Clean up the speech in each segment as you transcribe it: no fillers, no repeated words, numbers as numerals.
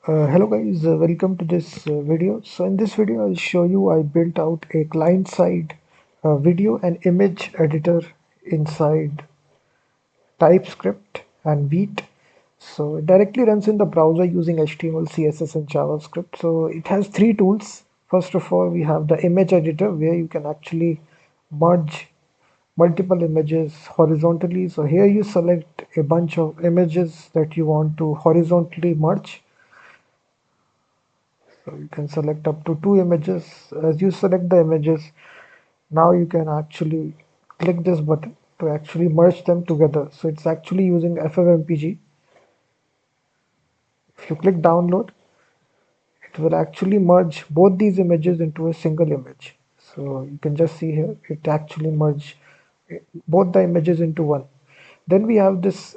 Hello guys, welcome to this video. So in this video I'll show you I built out a client-side video and image editor inside TypeScript and Vite. So it directly runs in the browser using HTML, CSS and JavaScript. So it has three tools. First of all, we have the image editor where you can actually merge multiple images horizontally. So here you select a bunch of images that you want to horizontally merge. So you can select up to two images. As you select the images, now you can actually click this button to actually merge them together. So it's actually using FFmpeg. If you click download, it will actually merge both these images into a single image. So you can just see here, it actually merged both the images into one. Then we have this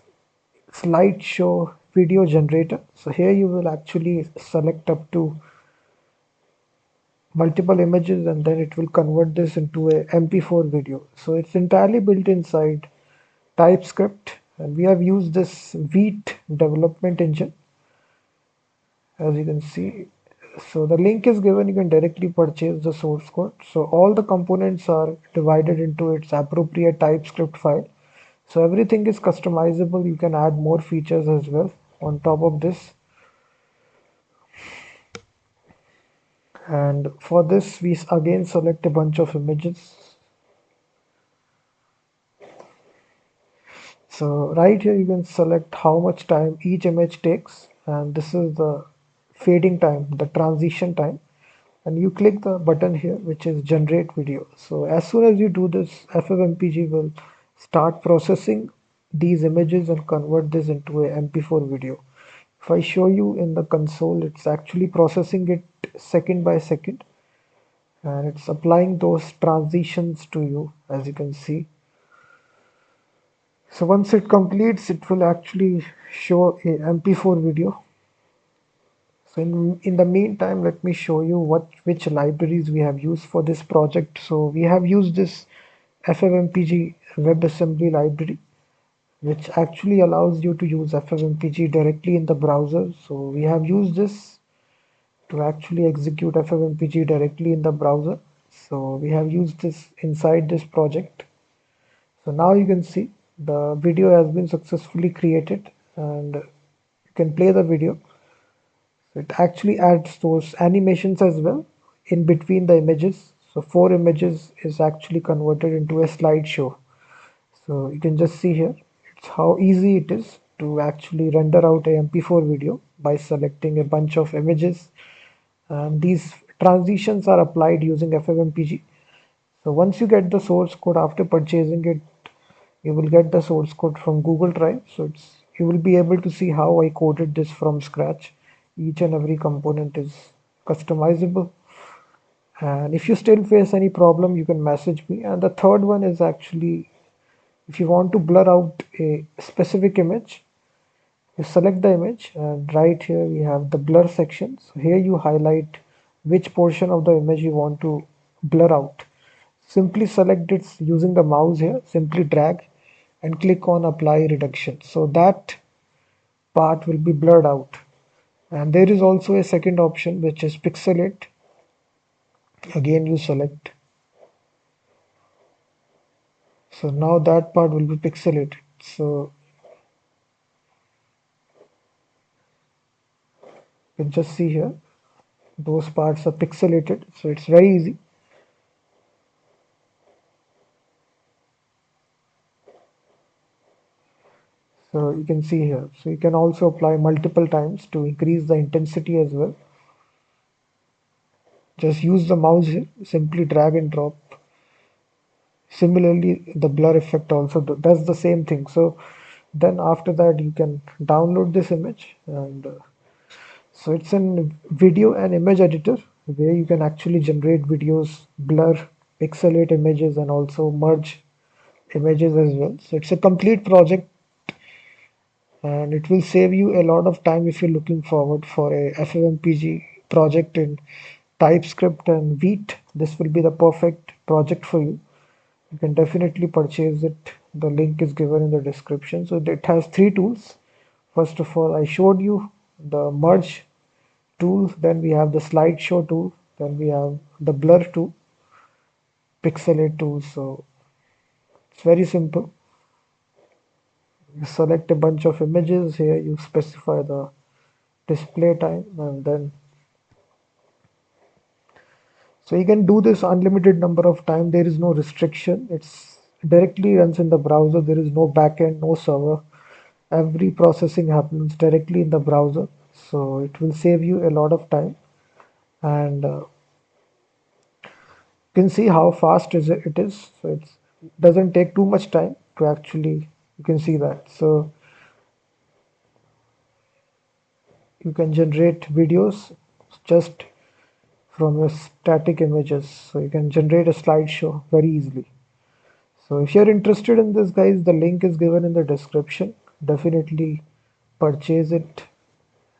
slideshow video generator. So here you will actually select up to multiple images and then it will convert this into a MP4 video. So it's entirely built inside TypeScript and we have used this Vite development engine, as you can see. So the link is given, you can directly purchase the source code. So all the components are divided into its appropriate TypeScript file. So everything is customizable, you can add more features as well on top of this. And for this we again select a bunch of images. So right here you can select how much time each image takes, and this is the fading time, the transition time, and you click the button here which is generate video. So as soon as you do this, FFmpeg will start processing these images and convert this into a MP4 video. If I show you in the console, it's actually processing it second by second and it's applying those transitions to you, as you can see. So once it completes, it will actually show a MP4 video. So in the meantime, let me show you which libraries we have used for this project. So we have used this FFmpeg WebAssembly library, which actually allows you to use FFmpeg directly in the browser. So we have used this to actually execute FFmpeg directly in the browser. So we have used this inside this project. So now you can see the video has been successfully created and you can play the video. So it actually adds those animations as well in between the images. So four images is actually converted into a slideshow. So you can just see here, it's how easy it is to actually render out a MP4 video by selecting a bunch of images. And these transitions are applied using FFmpeg. So once you get the source code after purchasing it, you will get the source code from Google Drive. So you will be able to see how I coded this from scratch. Each and every component is customizable. And if you still face any problem, you can message me. And the third one is actually if you want to blur out a specific image, you select the image and right here we have the blur section. So here you highlight which portion of the image you want to blur out. Simply select it using the mouse here, simply drag and click on apply reduction. So that part will be blurred out. And there is also a second option which is pixelate. Again you select. So now that part will be pixelated. So you can just see here, those parts are pixelated. So it's very easy. So you can see here. So you can also apply multiple times to increase the intensity as well. Just use the mouse here, simply drag and drop. Similarly, the blur effect also does the same thing. So then after that, you can download this image. And so it's in video and image editor where you can actually generate videos, blur, pixelate images, and also merge images as well. So it's a complete project and it will save you a lot of time if you're looking forward for a FFmpeg project in TypeScript and Vite. This will be the perfect project for you. You can definitely purchase it. The link is given in the description. So it has three tools. First of all, I showed you the merge tools, then we have the slideshow tool, then we have the blur tool, pixelate tool. So it's very simple. You select a bunch of images here, you specify the display time, and then so you can do this unlimited number of time. There is no restriction. It's directly runs in the browser. There is no backend, no server. Every processing happens directly in the browser. So it will save you a lot of time. And you can see how fast it is. So it doesn't take too much time to actually, you can see that. So you can generate videos just from your static images. So you can generate a slideshow very easily. So if you're interested in this, guys, the link is given in the description. Definitely purchase it.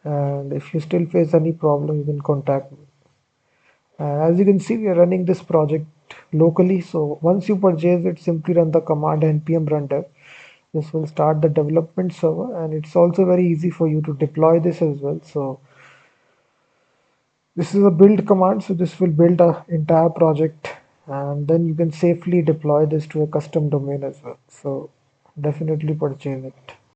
And if you still face any problem, you can contact me. As you can see, we are running this project locally. So once you purchase it, simply run the command npm run dev. This will start the development server, and it's also very easy for you to deploy this as well. So this is a build command, so this will build a entire project, and then you can safely deploy this to a custom domain as well. So definitely purchase it.